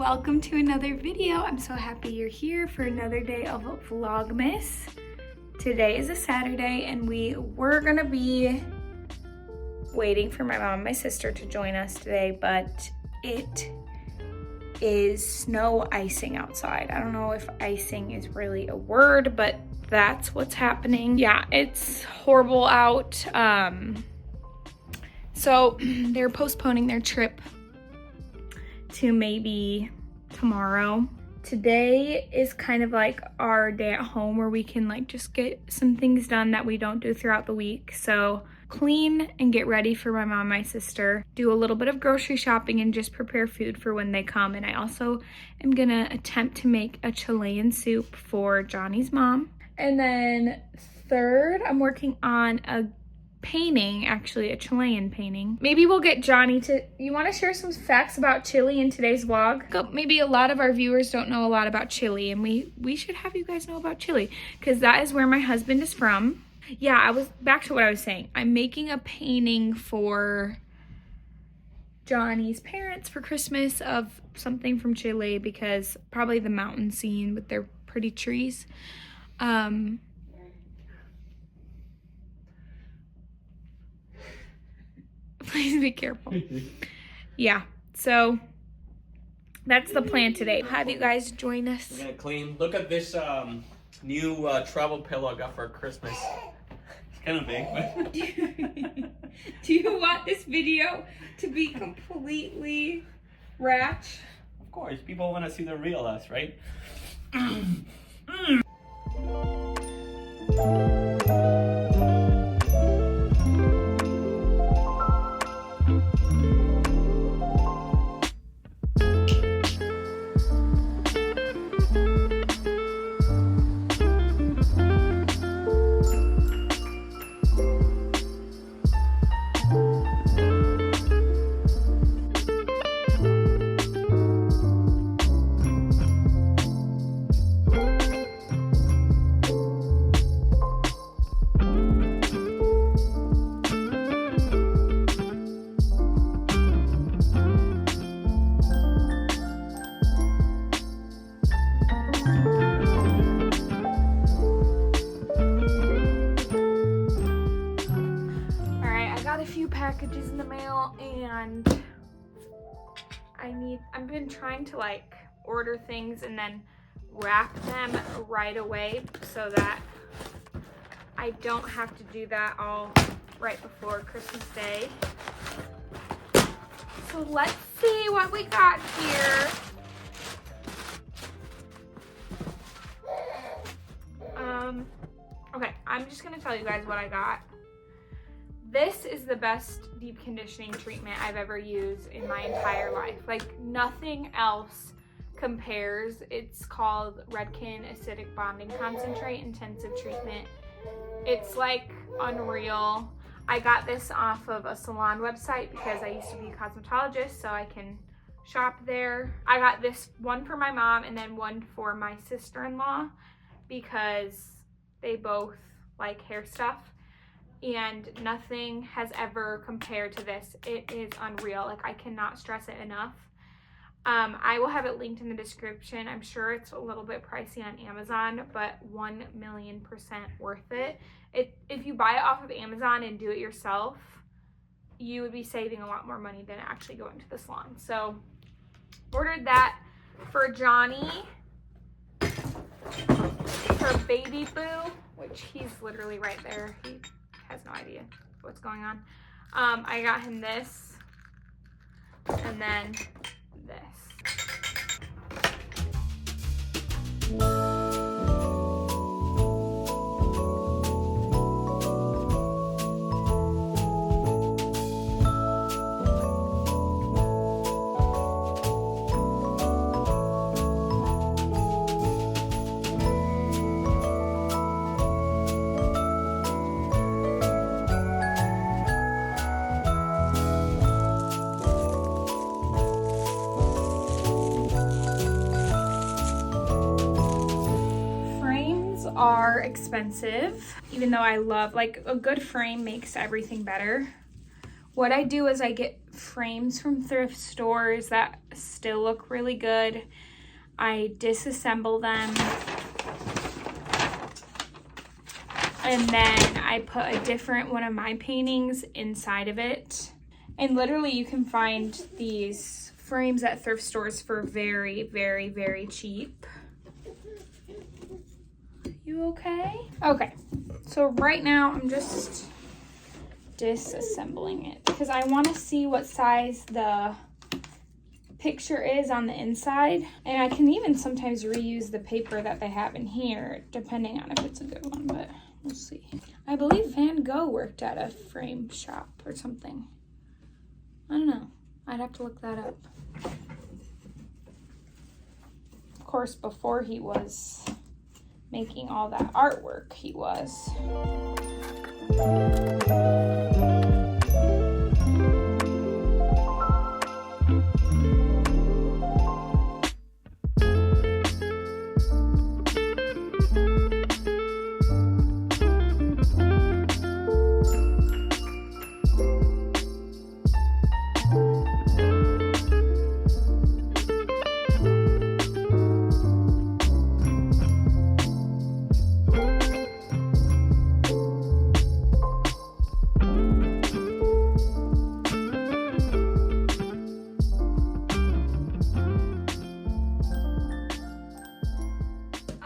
welcome to another video. I'm so happy you're here for another day of Vlogmas. Today is a Saturday and we were gonna be waiting for my mom and my sister to join us today, but it is snow icing outside. I don't know if icing is really a word, but that's what's happening. Yeah, it's horrible out. So they're postponing their trip to maybe tomorrow. Today is kind of like our day at home where we can like just get some things done that we don't do throughout the week. So clean and get ready for my mom and my sister, do a little bit of grocery shopping and just prepare food for when they come. And I also am gonna attempt to make a Chilean soup for Johnny's mom. And then third, I'm working on a painting, actually a Chilean painting. Maybe we'll get Johnny to, you want to share some facts about Chile in today's vlog? Maybe a lot of our viewers don't know a lot about Chile, and we should have you guys know about Chile because that is where my husband is from. Yeah, I was back to what I was saying. I'm making a painting for Johnny's parents for Christmas of something from Chile because probably the mountain scene with their pretty trees. Please be careful. Yeah, so that's the plan today. Have you guys join us? We're gonna clean. Look at this new travel pillow I got for Christmas. It's kind of big, but... Do you want this video to be completely ratch? Of course, people want to see the real us, right? Packages in the mail, and I've been trying to like order things and then wrap them right away so that I don't have to do that all right before Christmas Day. So let's see what we got here. Okay, I'm just gonna tell you guys what I got. This is the best deep conditioning treatment I've ever used in my entire life. Like nothing else compares. It's called Redken Acidic Bonding Concentrate Intensive Treatment. It's like unreal. I got this off of a salon website because I used to be a cosmetologist, so I can shop there. I got this one for my mom and then one for my sister-in-law because they both like hair stuff. And nothing has ever compared to this. It is unreal. Like I cannot stress it enough. I will have it linked in the description. I'm sure it's a little bit pricey on Amazon, but 1,000,000% worth it. If you buy it off of Amazon and do it yourself, you would be saving a lot more money than actually going to the salon. So ordered that for Johnny, for baby boo, which he's literally right there. He has no idea what's going on. I got him this and then this. Are expensive, even though I love, like, a good frame makes everything better, What I do is I get frames from thrift stores that still look really good. I disassemble them. And then I put a different one of my paintings inside of it. And literally you can find these frames at thrift stores for very, very, very cheap. You okay? Okay, so right now I'm just disassembling it because I want to see what size the picture is on the inside. And I can even sometimes reuse the paper that they have in here, depending on if it's a good one, but we'll see. I believe Van Gogh worked at a frame shop or something. I don't know. I'd have to look that up. Of course, before he was making all that artwork, he was.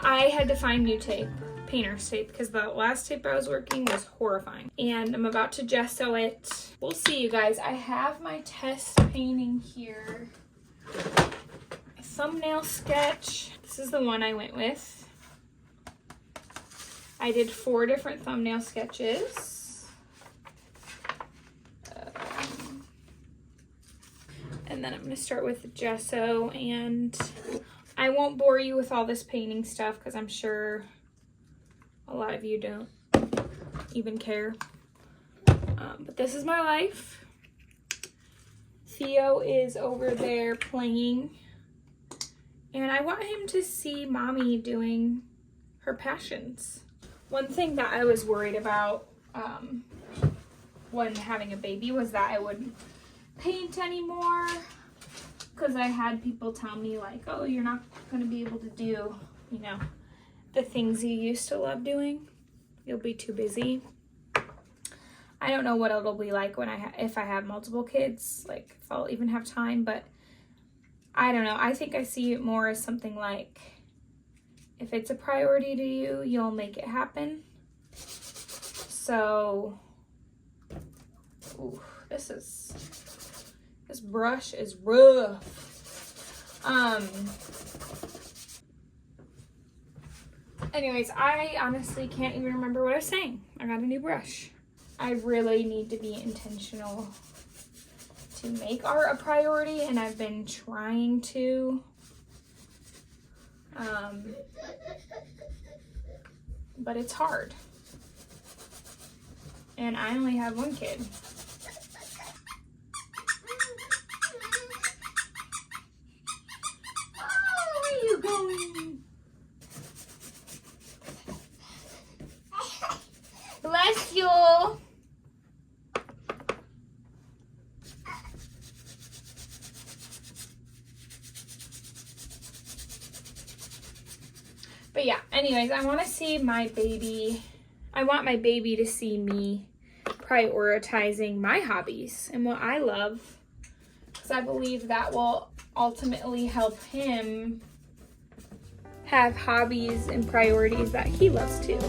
I had to find new tape, painter's tape, because the last tape I was working was horrifying. And I'm about to gesso it. We'll see, you guys. I have my test painting here. A thumbnail sketch. This is the one I went with. I did 4 different thumbnail sketches. And then I'm going to start with the gesso, and I won't bore you with all this painting stuff because I'm sure a lot of you don't even care. But this is my life. Theo is over there playing, and I want him to see mommy doing her passions. One thing that I was worried about when having a baby was that I wouldn't paint anymore. Because I had people tell me like, oh, you're not going to be able to do, you know, the things you used to love doing. You'll be too busy. I don't know what it'll be like when if I have multiple kids, like if I'll even have time, but I don't know. I think I see it more as something like, if it's a priority to you, you'll make it happen. So, ooh, this brush is rough. Anyways, I honestly can't even remember what I was saying. I got a new brush. I really need to be intentional to make art a priority, and I've been trying to. But it's hard. And I only have one kid. Bless you. But yeah, anyways, I want to see my baby. I want my baby to see me prioritizing my hobbies and what I love, because I believe that will ultimately help him have hobbies and priorities that he loves too.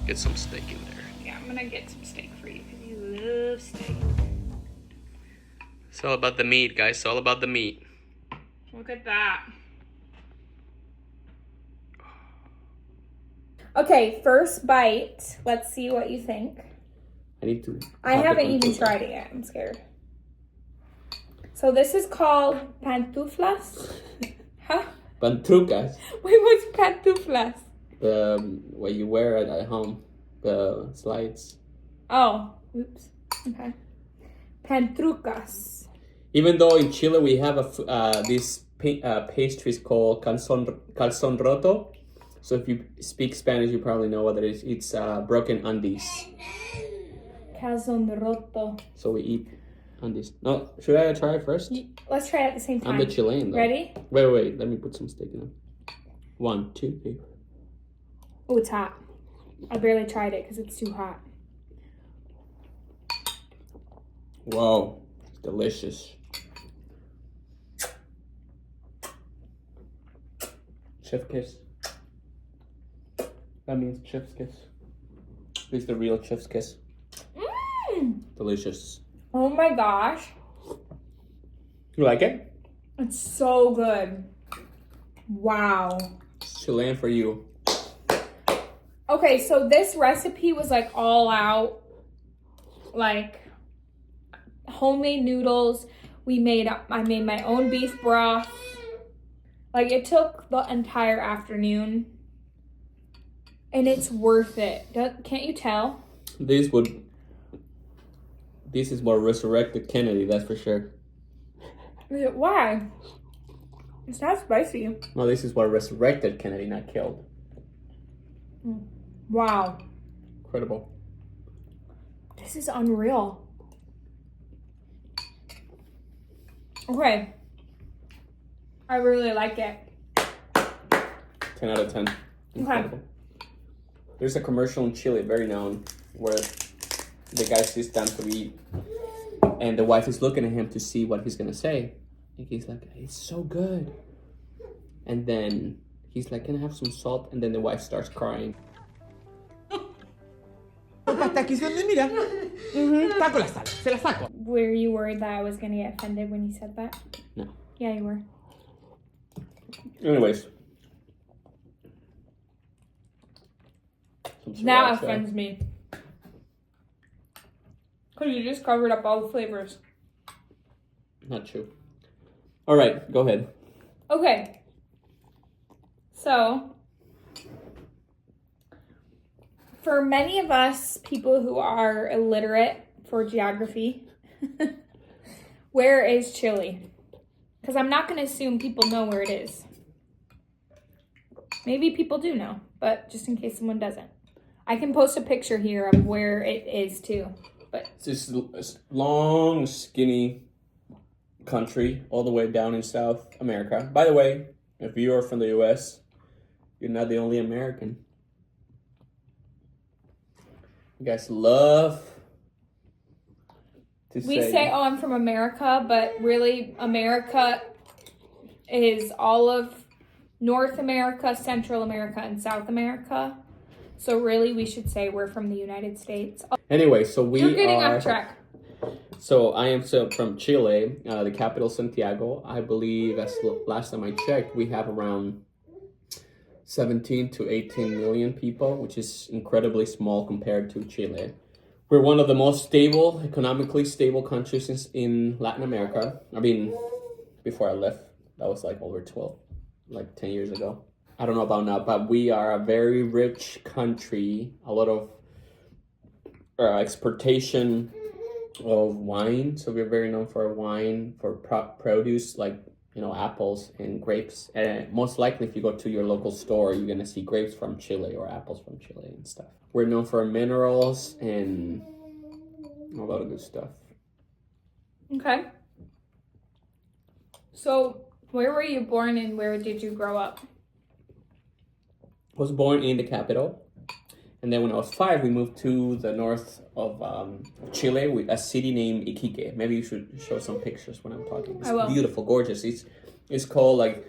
Get some steak in there. Yeah, I'm gonna get some steak for you because you love steak. It's all about the meat, guys. It's all about the meat. Look at that. Okay, first bite. Let's see what you think. I need to. I haven't even tried it yet. I'm scared. So this is called pantuflas. Huh? Pantrucas. Wait, what's pantuflas? What you wear at home. The slides. Oh, oops. Okay. Pantrucas. Even though in Chile we have these pastries called calzón roto. So if you speak Spanish, you probably know what it is. It's broken undies. Calzón roto. So we eat undies. No, should I try it first? Let's try it at the same time. I'm the Chilean though. Ready? Wait. Let me put some steak in it. 1, 2, 3. Oh, it's hot. I barely tried it because it's too hot. Whoa, it's delicious. Chef kiss. That means chef's kiss. This is the real chef's kiss. Mmm. Delicious. Oh my gosh. You like it? It's so good. Wow. It's Chilean for you. Okay, so this recipe was like all out, like homemade noodles. I made my own beef broth. Like it took the entire afternoon. And it's worth it. Can't you tell? This is more resurrected Kennedy, that's for sure. Why? It's not spicy. No, this is what resurrected Kennedy, not killed. Wow. Incredible. This is unreal. Okay. I really like it. 10 out of 10. Incredible. There's a commercial in Chile, very known, where the guy sits down to eat, and the wife is looking at him to see what he's gonna say. And he's like, "It's so good." And then he's like, "Can I have some salt?" And then the wife starts crying. Were you worried that I was going to get offended when you said that? No. Yeah, you were. Anyways. That offends me. Because you just covered up all the flavors. Not true. All right, go ahead. Okay. So, for many of us, people who are illiterate for geography, where is Chile? Because I'm not going to assume people know where it is. Maybe people do know, but just in case someone doesn't. I can post a picture here of where it is too. But it's this long, skinny country all the way down in South America. By the way, if you are from the US, you're not the only American. You guys love to we say, oh, I'm from America, but really America is all of North America, Central America, and South America. So really, we should say we're from the United States. Anyway, so You're getting off track. So I am from Chile, the capital Santiago. I believe, as last time I checked, we have around 17 to 18 million people, which is incredibly small compared to Chile. We're one of the most stable, economically stable countries in Latin America. I mean, before I left, that was like over 10 years ago. I don't know about now, but we are a very rich country. A lot of exportation of wine. So we're very known for wine, for produce like, apples and grapes. And most likely if you go to your local store, you're going to see grapes from Chile or apples from Chile and stuff. We're known for minerals and a lot of good stuff. Okay. So where were you born and where did you grow up? I was born in the capital, and then when I was 5, we moved to the north of Chile with a city named Iquique. Maybe you should show some pictures when I'm talking. It's beautiful, gorgeous. It's called like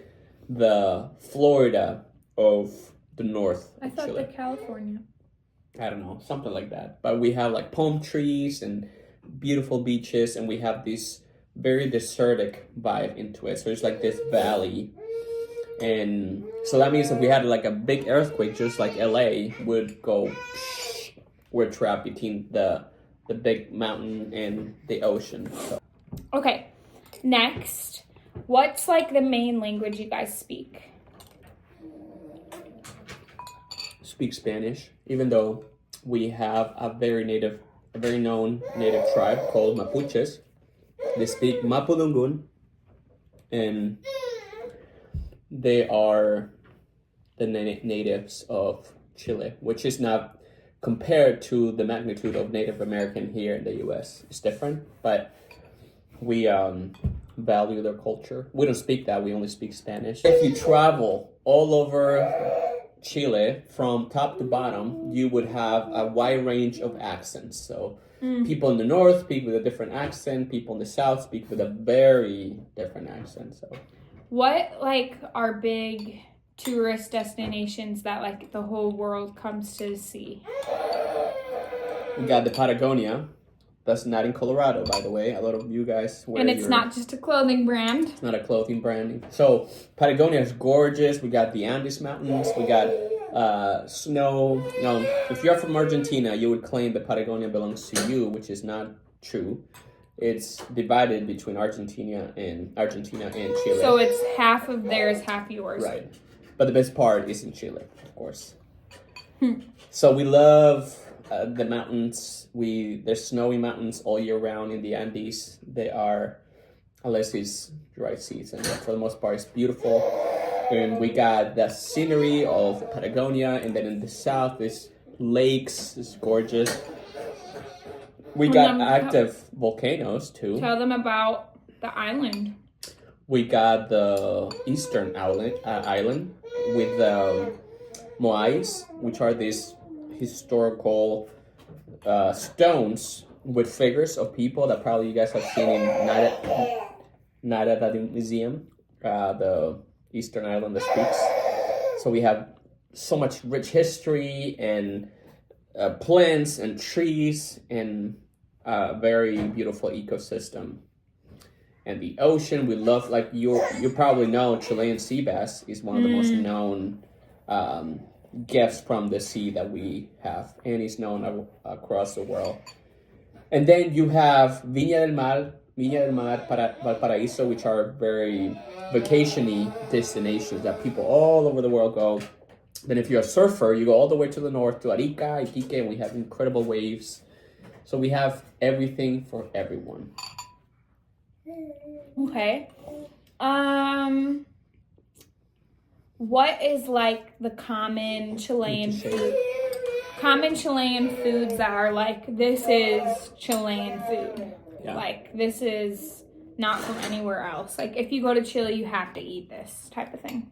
the Florida of the north. I thought Chile. the California. I don't know, something like that. But we have like palm trees and beautiful beaches, and we have this very desertic vibe into it. So it's like this valley. And so that means if we had like a big earthquake, just like LA would go, we're trapped between the big mountain and the ocean. So. Okay, next, what's like the main language you guys speak? Speak Spanish, even though we have a very known native tribe called Mapuches. They speak Mapudungun, and they are the natives of Chile, which is not compared to the magnitude of Native American here in the U.S. It's different, but we value their culture. We don't speak that, we only speak Spanish. If you travel all over Chile from top to bottom, you would have a wide range of accents. So people in the north speak with a different accent, people in the south speak with a very different accent. So what like are big tourist destinations that like the whole world comes to see? We got the Patagonia. That's not in Colorado, by the way. A lot of you guys wear. And it's not just a clothing brand. It's not a clothing brand. So Patagonia is gorgeous. We got the Andes Mountains. We got snow. Now, if you're from Argentina, you would claim that Patagonia belongs to you, which is not true. It's divided between Argentina and Chile. So it's half of theirs, half yours. Right. But the best part is in Chile, of course. So we love the mountains. There's snowy mountains all year round in the Andes. They are, unless it's dry season, but for the most part, it's beautiful. And we got the scenery of Patagonia, and then in the south, there's lakes. It's gorgeous. We got active volcanoes too. Tell them about the island. We got the eastern island with the moais, which are these historical stones with figures of people that probably you guys have seen in Nada Museum, the eastern island that speaks. So we have so much rich history and plants and trees and a very beautiful ecosystem. And the ocean, we love, like you probably know, Chilean sea bass is one of the most known gifts from the sea that we have, and it's known across the world. And then you have Viña del Mar, Valparaíso, which are very vacation-y destinations that people all over the world go. Then if you're a surfer, you go all the way to the north to Arica, Iquique, and we have incredible waves. So we have everything for everyone. Okay. What is like the common Chilean food? Common Chilean foods that are like, this is Chilean food. Yeah. Like, this is not from anywhere else. Like, if you go to Chile, you have to eat this type of thing.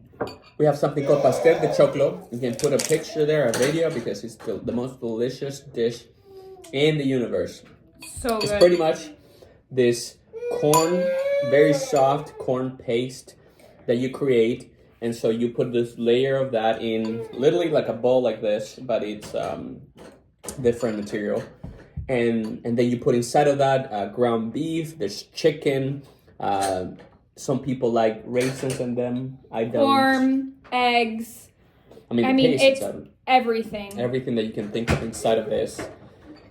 We have something called pastel de choclo. You can put a picture there, a video, because it's the most delicious dish in the universe. So it's good. Pretty much this corn, very soft corn paste that you create. And so you put this layer of that in literally like a bowl like this, but it's different material. And then you put inside of that ground beef, there's chicken. Some people like raisins in them. I don't. Corn, eggs. I mean it's everything. Everything that you can think of inside of this.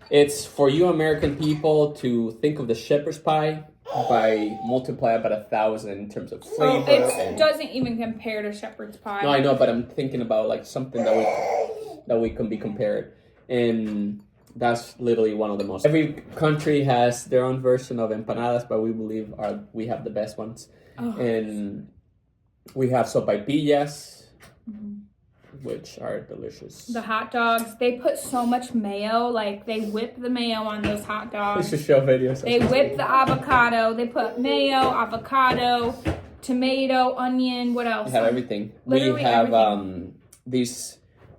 It's for you American people to think of the shepherd's pie by multiply about 1,000 in terms of flavor. It doesn't even compare to shepherd's pie. No, I know, but I'm thinking about like something that we can be compared, and that's literally one of the most. Every country has their own version of empanadas, but we believe we have the best ones, and we have sopaipillas, which are delicious. The hot dogs, they put so much mayo, like they whip the mayo on those hot dogs. We should show videos. They whip the avocado, they put mayo, avocado, tomato, onion, what else? We have everything. Literally we have everything.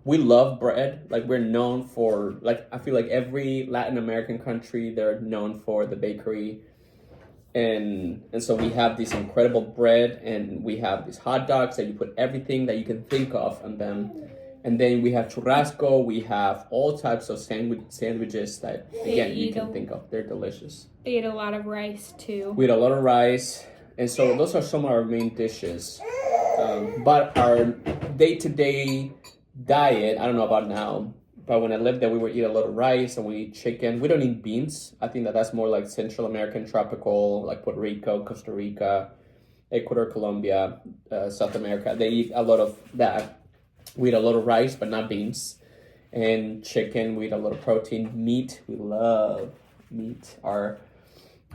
We love bread. Like we're known for, like I feel like every Latin American country, they're known for the bakery. And so we have this incredible bread, and we have these hot dogs that you put everything that you can think of on them. And then we have churrasco. We have all types of sandwiches that, again, you can think of. They're delicious. They eat a lot of rice too. We eat a lot of rice. And so those are some of our main dishes. But our day-to-day diet, I don't know about now, but when I lived there, we would eat a lot of rice and we eat chicken. We don't eat beans. I think that's more like Central American tropical, like Puerto Rico, Costa Rica, Ecuador, Colombia, South America. They eat a lot of that. We eat a lot of rice, but not beans. And chicken, we eat a lot of protein. Meat, we love meat. Our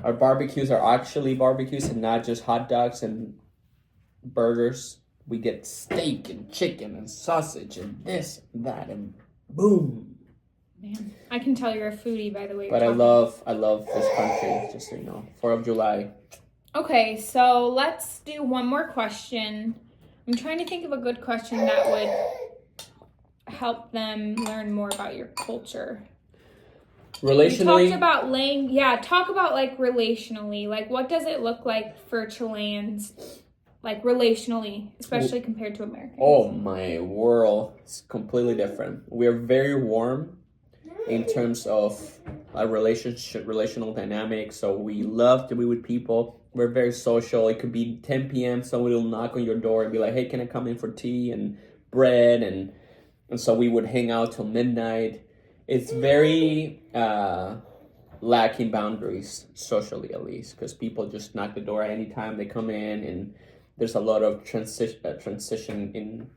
barbecues are actually barbecues and not just hot dogs and burgers. We get steak and chicken and sausage and this and that and boom. Man, I can tell you're a foodie by the way. But I love this country, just so you know. 4th of July. Okay, so let's do one more question. I'm trying to think of a good question that would help them learn more about your culture. Relationally, we talked about talk about like relationally, like what does it look like for Chileans, like relationally, especially compared to Americans? Oh my world, it's completely different. We're very warm in terms of a relational dynamic. So we love to be with people. We're very social. It could be 10 p.m. Somebody will knock on your door and be like, hey, can I come in for tea and bread? And so we would hang out till midnight. It's very lacking boundaries, socially at least, because people just knock the door anytime they come in, and there's a lot of transition in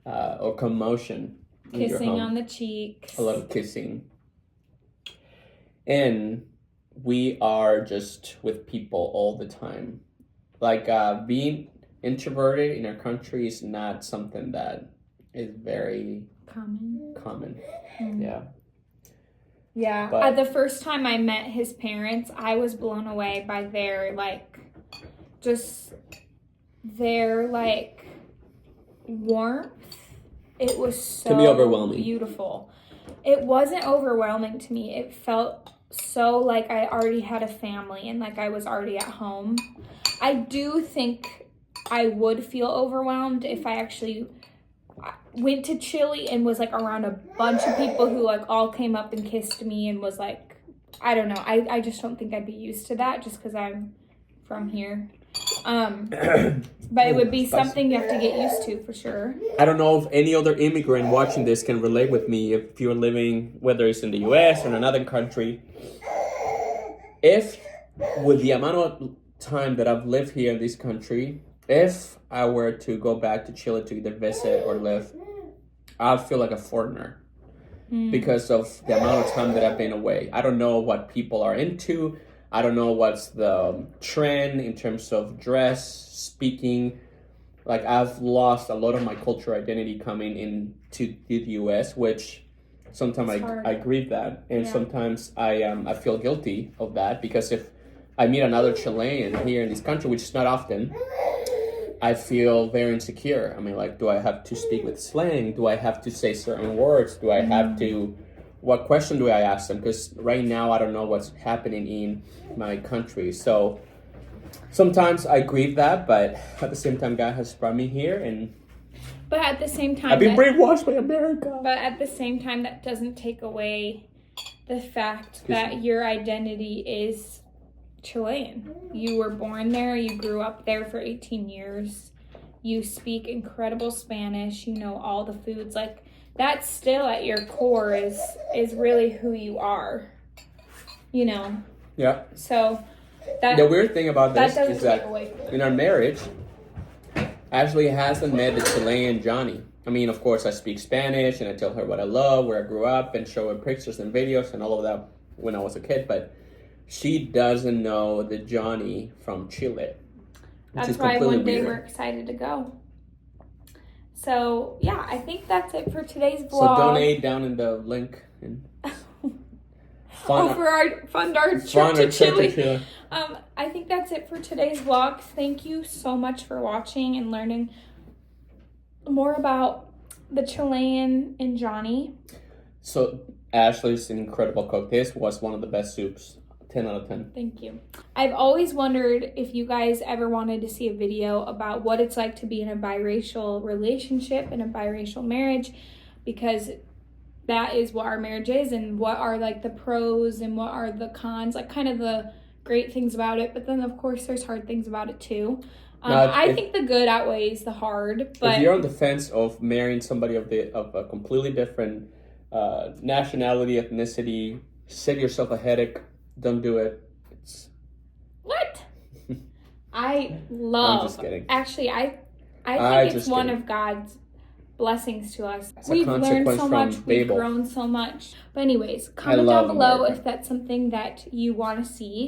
or commotion. Kissing on the cheeks. A lot of kissing. And we are just with people all the time. Like being introverted in our country is not something that is very common. Mm. Yeah. Yeah. But the first time I met his parents, I was blown away by their warmth. It was so to be overwhelming. Beautiful. It wasn't overwhelming to me. It felt so like I already had a family and like I was already at home. I do think I would feel overwhelmed if I actually went to Chile and was like around a bunch of people who like all came up and kissed me and was like, I don't know. I just don't think I'd be used to that just because I'm from here. But it would be something you have to get used to for sure. I don't know if any other immigrant watching this can relate with me if you're living, whether it's in the US or in another country. If, with the amount of time that I've lived here in this country, if I were to go back to Chile to either visit or live, I'd feel like a foreigner because of the amount of time that I've been away. I don't know what people are into. I don't know what's the trend in terms of dress, speaking. Like, I've lost a lot of my cultural identity coming into the US, which sometimes I grieve that. And sometimes I feel guilty of that, because if I meet another Chilean here in this country, which is not often, I feel very insecure. I mean, like, do I have to speak with slang? Do I have to say certain words? Do I have to... What question do I ask them? Because right now I don't know what's happening in my country. So sometimes I grieve that, but at the same time, God has brought me here, and but at the same time, I've been brainwashed by America. But at the same time, that doesn't take away the fact that your identity is Chilean. You were born there. You grew up there for 18 years. You speak incredible Spanish. You know all the foods. Like, that's still at your core is really who you are, you know? Yeah. So that the weird thing about this is that that in our marriage, Ashley hasn't met the Chilean Johnny. I mean, of course, I speak Spanish and I tell her what I love, where I grew up, and show her pictures and videos and all of that when I was a kid, but she doesn't know the Johnny from Chile. That's why one day we're excited to go. So, yeah, I think that's it for today's vlog. So donate down in the link. And fund our trip to Chile. I think that's it for today's vlog. Thank you so much for watching and learning more about the Chilean and Johnny. So, Ashley's an incredible cook. This was one of the best soups. 10 out of 10. Thank you. I've always wondered if you guys ever wanted to see a video about what it's like to be in a biracial relationship, in a biracial marriage, because that is what our marriage is, and what are like the pros and what are the cons, like kind of the great things about it. But then of course there's hard things about it too. I think the good outweighs the hard. But if you're on the fence of marrying somebody of a completely different nationality, ethnicity, set yourself a headache. Don't do it. What? I love. I'm just kidding. Actually, I think it's one of God's blessings to us. It's a We've learned consequence so from much. We've Babel. grown so much. But anyways, comment down love below America. if that's something that you want to see.